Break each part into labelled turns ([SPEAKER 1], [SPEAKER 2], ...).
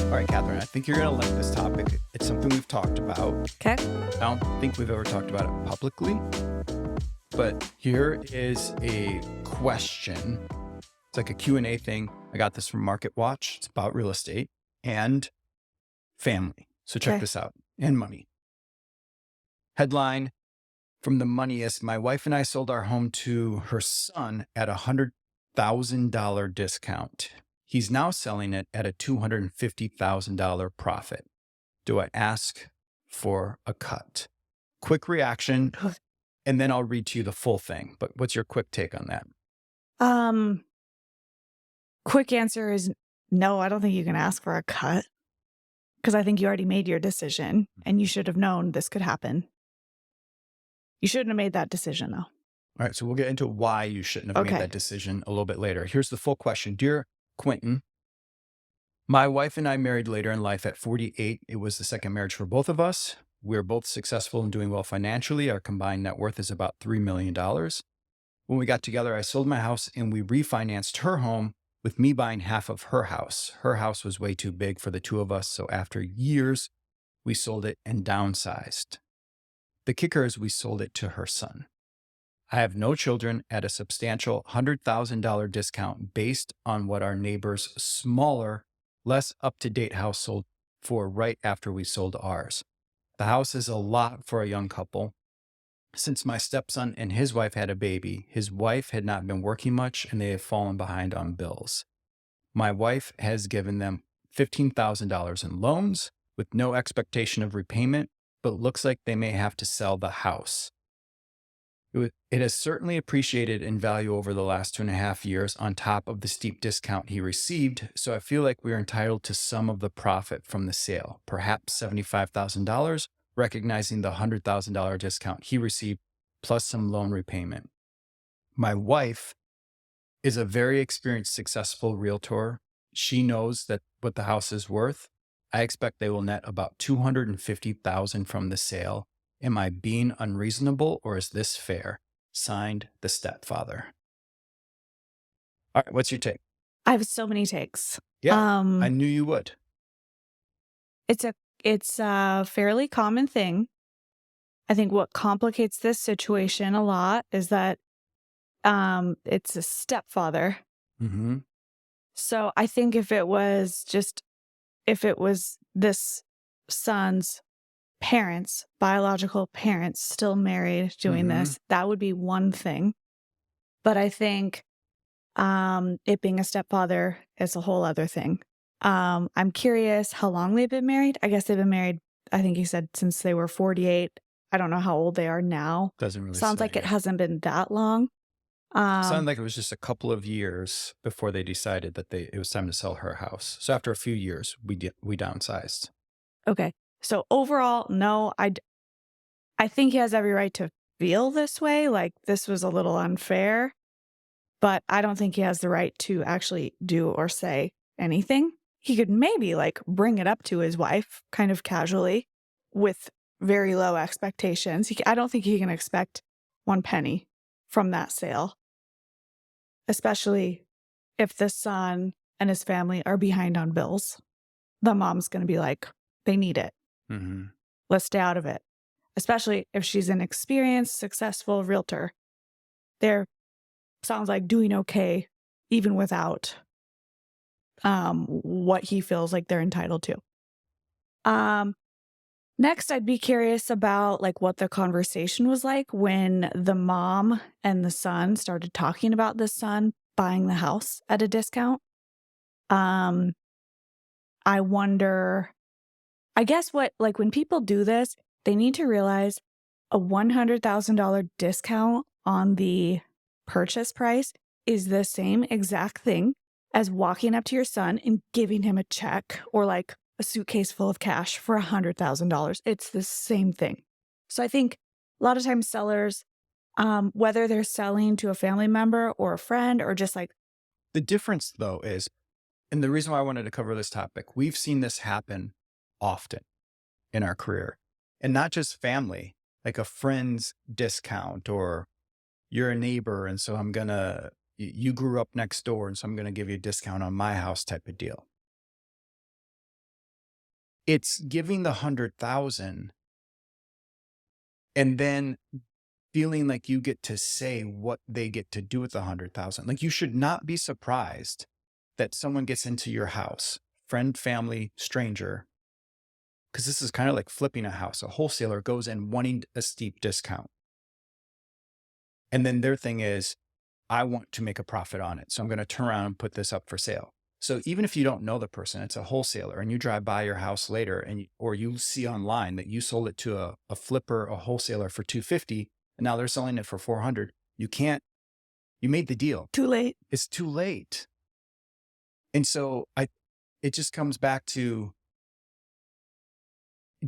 [SPEAKER 1] All right, Catherine, I think you're going to like this topic. It's something we've talked about.
[SPEAKER 2] Okay.
[SPEAKER 1] I don't think we've ever talked about it publicly, but here is a question. It's like a Q&A thing. I got this from Market Watch. It's about real estate and family. So check
[SPEAKER 2] Okay.
[SPEAKER 1] this out. And money. Headline from the moneyest: my wife and I sold our home to her son at $100,000 discount. He's now selling it at a $250,000 profit. Do I ask for a cut? Quick reaction, and then I'll read to you the full thing. But what's your quick take on that?
[SPEAKER 2] Quick answer is no, I don't think you can ask for a cut because I think you already made your decision and you should have known this could happen. You shouldn't have made that decision though.
[SPEAKER 1] All right, so we'll get into why you shouldn't have made that decision a little bit later. Here's the full question. Dear Quentin, my wife and I married later in life at 48. It was the second marriage for both of us. We're both successful and doing well financially. Our combined net worth is about $3 million. When we got together, I sold my house and we refinanced her home with me buying half of her house. Her house was way too big for the two of us, so after years, we sold it and downsized. The kicker is we sold it to her son. I have no children at a substantial $100,000 discount based on what our neighbor's smaller, less up-to-date house sold for right after we sold ours. The house is a lot for a young couple. Since my stepson and his wife had a baby, his wife had not been working much and they have fallen behind on bills. My wife has given them $15,000 in loans with no expectation of repayment, but looks like they may have to sell the house. It has certainly appreciated in value over the last 2.5 years on top of the steep discount he received, so I feel like we are entitled to some of the profit from the sale, perhaps $75,000, recognizing the $100,000 discount he received plus some loan repayment. My wife is a very experienced, successful realtor. She knows that what the house is worth. I expect they will net about $250,000 from the sale. Am I being unreasonable or is this fair? Signed, the stepfather. All right, what's your take?
[SPEAKER 2] I have so many takes.
[SPEAKER 1] Yeah, I knew you would.
[SPEAKER 2] It's a fairly common thing. I think what complicates this situation a lot is that it's a stepfather.
[SPEAKER 1] Mm-hmm.
[SPEAKER 2] So I think if it was this son's parents, biological parents, still married doing this, that would be one thing. But I think it being a stepfather is a whole other thing. I'm curious how long they've been married. I guess they've been married, I think he said since they were 48. I don't know how old they are now.
[SPEAKER 1] Doesn't really
[SPEAKER 2] Sounds
[SPEAKER 1] say,
[SPEAKER 2] like it hasn't been that long.
[SPEAKER 1] Sounded like it was just a couple of years before they decided that it was time to sell her house. So after a few years, we downsized.
[SPEAKER 2] Okay. So overall, no, I think he has every right to feel this way, like this was a little unfair, but I don't think he has the right to actually do or say anything. He could maybe like bring it up to his wife kind of casually with very low expectations. I don't think he can expect one penny from that sale, especially if the son and his family are behind on bills. The mom's going to be like, they need it.
[SPEAKER 1] Mm-hmm.
[SPEAKER 2] Let's stay out of it. Especially if she's an experienced, successful realtor. They're, sounds like, doing okay even without what he feels like they're entitled to. Next, I'd be curious about like what the conversation was like when the mom and the son started talking about the son buying the house at a discount. I wonder, I guess when people do this, they need to realize a $100,000 discount on the purchase price is the same exact thing as walking up to your son and giving him a check or like a suitcase full of cash for $100,000. It's the same thing. So I think a lot of times sellers, whether they're selling to a family member or a friend or just like.
[SPEAKER 1] The difference though is, and the reason why I wanted to cover this topic, we've seen this happen often in our career. And not just family, like a friend's discount, or you're a neighbor and so you grew up next door and so I'm going to give you a discount on my house type of deal. It's giving the 100,000 and then feeling like you get to say what they get to do with the 100,000. Like, you should not be surprised that someone gets into your house, friend, family, stranger, because this is kind of like flipping a house. A wholesaler goes in wanting a steep discount. And then their thing is, I want to make a profit on it. So I'm going to turn around and put this up for sale. So even if you don't know the person, it's a wholesaler, and you drive by your house later and or you see online that you sold it to a flipper, a wholesaler for 250, and now they're selling it for 400. You made the deal.
[SPEAKER 2] Too late.
[SPEAKER 1] It's too late. And so it just comes back to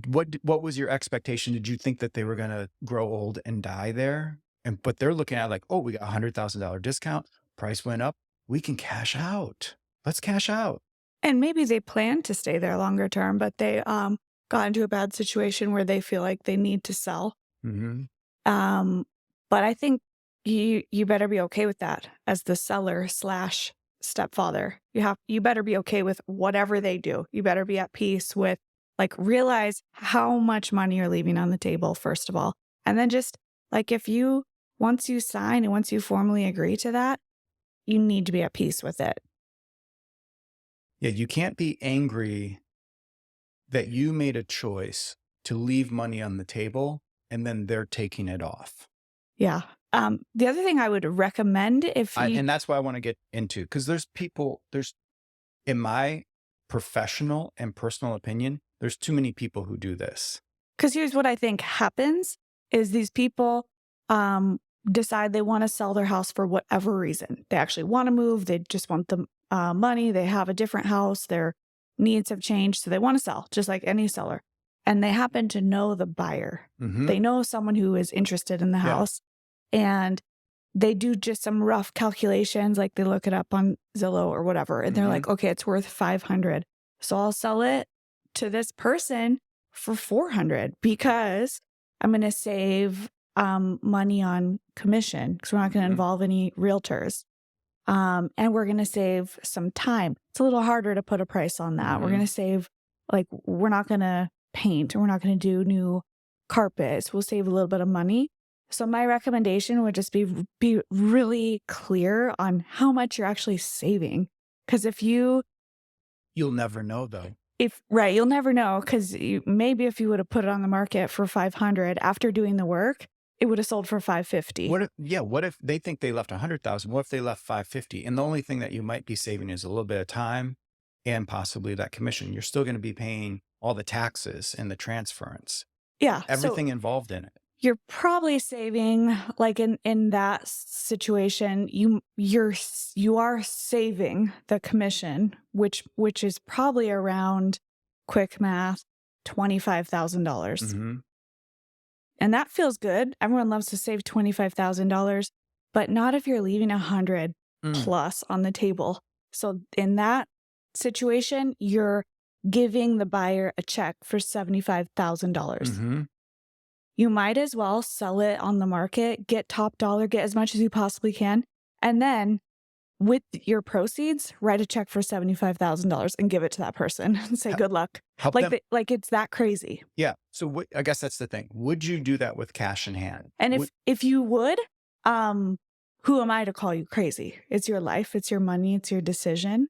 [SPEAKER 1] what was your expectation? Did you think that they were going to grow old and die there? But they're looking at like, oh, we got $100,000 discount. Price went up. We can cash out. Let's cash out.
[SPEAKER 2] And maybe they plan to stay there longer term, but they got into a bad situation where they feel like they need to sell.
[SPEAKER 1] Mm-hmm.
[SPEAKER 2] But I think you better be okay with that as the seller / stepfather. You better be okay with whatever they do. You better be at peace with, like, realize how much money you're leaving on the table, first of all. And then just like, once you sign and once you formally agree to that, you need to be at peace with it.
[SPEAKER 1] Yeah, you can't be angry that you made a choice to leave money on the table and then they're taking it off.
[SPEAKER 2] Yeah. The other thing I would recommend
[SPEAKER 1] and that's what I want to get into, because there's in my professional and personal opinion, there's too many people who do this.
[SPEAKER 2] Because here's what I think happens is these people decide they want to sell their house for whatever reason. They actually want to move. They just want the money. They have a different house. Their needs have changed. So they want to sell, just like any seller. And they happen to know the buyer.
[SPEAKER 1] Mm-hmm.
[SPEAKER 2] They know someone who is interested in the house. And they do just some rough calculations, like they look it up on Zillow or whatever. And they're like, okay, it's worth 500. So I'll sell it to this person for 400 because I'm going to save money on commission because we're not going to involve any realtors. And we're going to save some time. It's a little harder to put a price on that. We're going to save, like, we're not going to paint, or we're not going to do new carpets. We'll save a little bit of money. So my recommendation would just be really clear on how much you're actually saving. Because you'll
[SPEAKER 1] never know though.
[SPEAKER 2] You'll never know, because maybe if you would have put it on the market for 500 after doing the work, it would have sold for 550.
[SPEAKER 1] What if they think they left 100,000? What if they left 550? And the only thing that you might be saving is a little bit of time and possibly that commission. You're still going to be paying all the taxes and the transference.
[SPEAKER 2] Yeah.
[SPEAKER 1] Everything involved in it.
[SPEAKER 2] You're probably saving, like in that situation, you are saving the commission, which is probably around, quick math, $25,000.
[SPEAKER 1] Mm-hmm.
[SPEAKER 2] And that feels good. Everyone loves to save $25,000, but not if you're leaving 100 plus on the table. So in that situation, you're giving the buyer a check for $75,000.
[SPEAKER 1] Mm-hmm.
[SPEAKER 2] You might as well sell it on the market, get top dollar, get as much as you possibly can. And then with your proceeds, write a check for $75,000 and give it to that person and say, good luck. Like it's that crazy.
[SPEAKER 1] Yeah. So I guess that's the thing. Would you do that with cash in hand?
[SPEAKER 2] And if you would, who am I to call you crazy? It's your life. It's your money. It's your decision.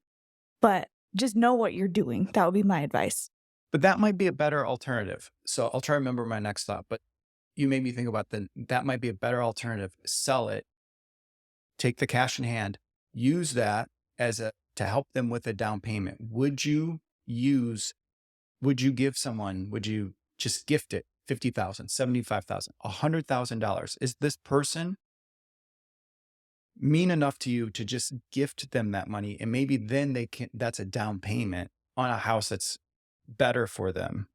[SPEAKER 2] But just know what you're doing. That would be my advice.
[SPEAKER 1] But that might be a better alternative. So I'll try to remember my next thought, but you made me think about that might be a better alternative. Sell it, take the cash in hand, use that to help them with a down payment. Would you give someone, would you just gift it $50,000, $75,000, $100,000? Is this person mean enough to you to just gift them that money? And maybe then that's a down payment on a house that's better for them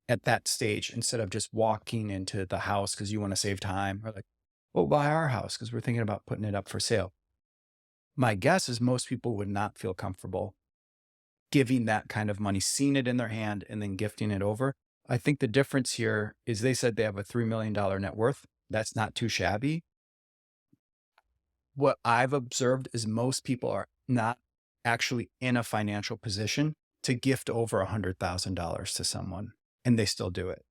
[SPEAKER 1] at that stage, instead of just walking into the house because you want to save time, or like, well, buy our house because we're thinking about putting it up for sale. My guess is most people would not feel comfortable giving that kind of money, seeing it in their hand and then gifting it over. I think the difference here is they said they have a $3 million net worth. That's not too shabby. What I've observed is most people are not actually in a financial position to gift over $100,000 to someone, and they still do it.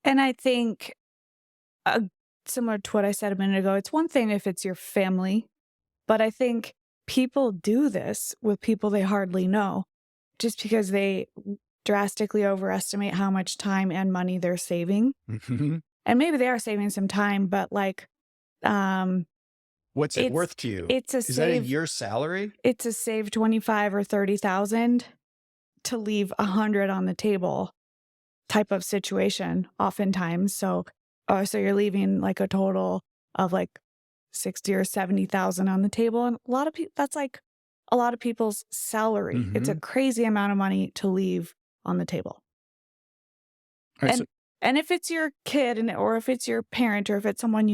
[SPEAKER 2] And I think, similar to what I said a minute ago, it's one thing if it's your family, but I think people do this with people they hardly know just because they drastically overestimate how much time and money they're saving.
[SPEAKER 1] Mhm.
[SPEAKER 2] And maybe they are saving some time, but like,
[SPEAKER 1] What's it
[SPEAKER 2] it's
[SPEAKER 1] worth to you?
[SPEAKER 2] it's a
[SPEAKER 1] Is that a
[SPEAKER 2] save
[SPEAKER 1] year's salary?
[SPEAKER 2] it's a save 25 or 30,000 to leave 100 on the table type of situation oftentimes. So you're leaving like a total of like 60 or 70,000 on the table, and a lot of people, that's like a lot of people's salary. It's a
[SPEAKER 1] Mhm.
[SPEAKER 2] crazy amount of money to leave on the table.
[SPEAKER 1] All right, so
[SPEAKER 2] And if it's your kid or if it's your parent or if it's someone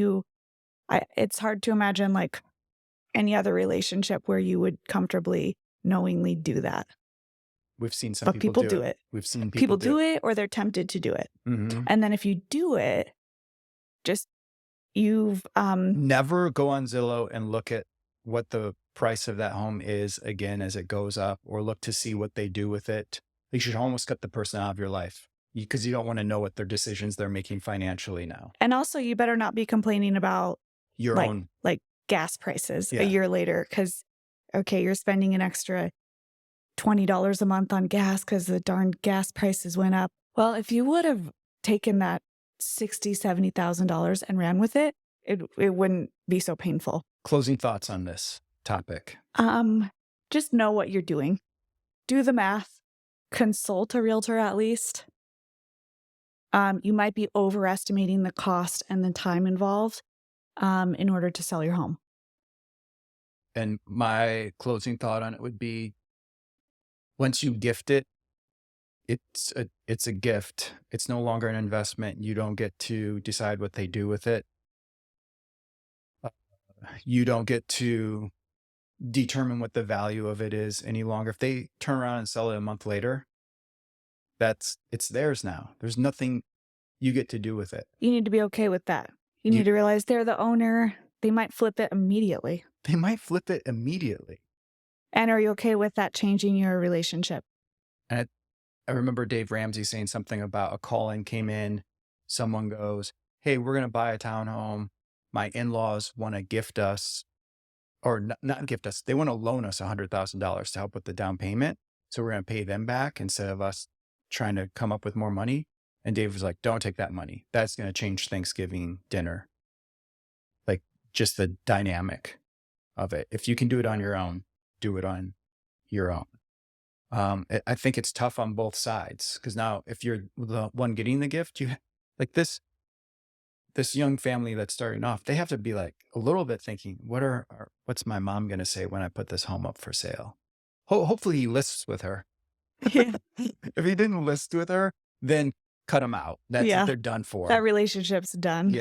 [SPEAKER 2] it's hard to imagine like any other relationship where you would comfortably knowingly do that.
[SPEAKER 1] we've seen some
[SPEAKER 2] But
[SPEAKER 1] people
[SPEAKER 2] people
[SPEAKER 1] do
[SPEAKER 2] do
[SPEAKER 1] it.
[SPEAKER 2] it.
[SPEAKER 1] We've seen
[SPEAKER 2] People
[SPEAKER 1] people
[SPEAKER 2] do it or they're tempted to do it.
[SPEAKER 1] Mhm.
[SPEAKER 2] And then if you do it, just you've
[SPEAKER 1] Never go on Zillow and look at what the price of that home is again as it goes up, or look to see what they do with it. You should almost cut the person out of your life because you don't want to know what their decisions they're making financially now.
[SPEAKER 2] and also you better not be complaining about
[SPEAKER 1] Your
[SPEAKER 2] like
[SPEAKER 1] own.
[SPEAKER 2] like gas prices a
[SPEAKER 1] Yeah.
[SPEAKER 2] year later cuz okay, you're spending an extra $20 a month on gas cuz the darn gas prices went up. Well, if you would have taken that $60,000-$70,000 and ran with it, it wouldn't be so painful.
[SPEAKER 1] Closing thoughts on this topic.
[SPEAKER 2] Just know what you're doing. Do the math. Consult a realtor at least. You might be overestimating the cost and the time involved in order to sell your home.
[SPEAKER 1] And my closing thought on it would be, once you gift it, it's a gift. It's no longer an investment. You don't get to decide what they do with it. You don't get to determine what the value of it is any longer. If they turn around and sell it a month later, it's theirs now. There's nothing you get to do with it.
[SPEAKER 2] You need to be okay with that. You need to realize they're the owner. They might flip it immediately.
[SPEAKER 1] They might flip it immediately.
[SPEAKER 2] And are you okay with that changing your relationship?
[SPEAKER 1] And I remember Dave Ramsey saying something about a call-in came in. Someone goes, "Hey, we're going to buy a townhome. My in-laws want to gift us, or not gift us. They want to loan us $100,000 to help with the down payment. So we're going to pay them back instead of us trying to come up with more money." And Dave was like, "Don't take that money. That's going to change Thanksgiving dinner." Like, just the dynamic of it. If you can do it on your own, do it on your own. I think it's tough on both sides, because now if you're the one getting the gift, you like this young family that's starting off, they have to be like a little bit thinking, what's my mom going to say when I put this home up for sale? Hopefully he lists with her.
[SPEAKER 2] Yeah.
[SPEAKER 1] If he didn't list with her, then cut them out.
[SPEAKER 2] Yeah.
[SPEAKER 1] They're done for.
[SPEAKER 2] That relationship's done.
[SPEAKER 1] Yeah.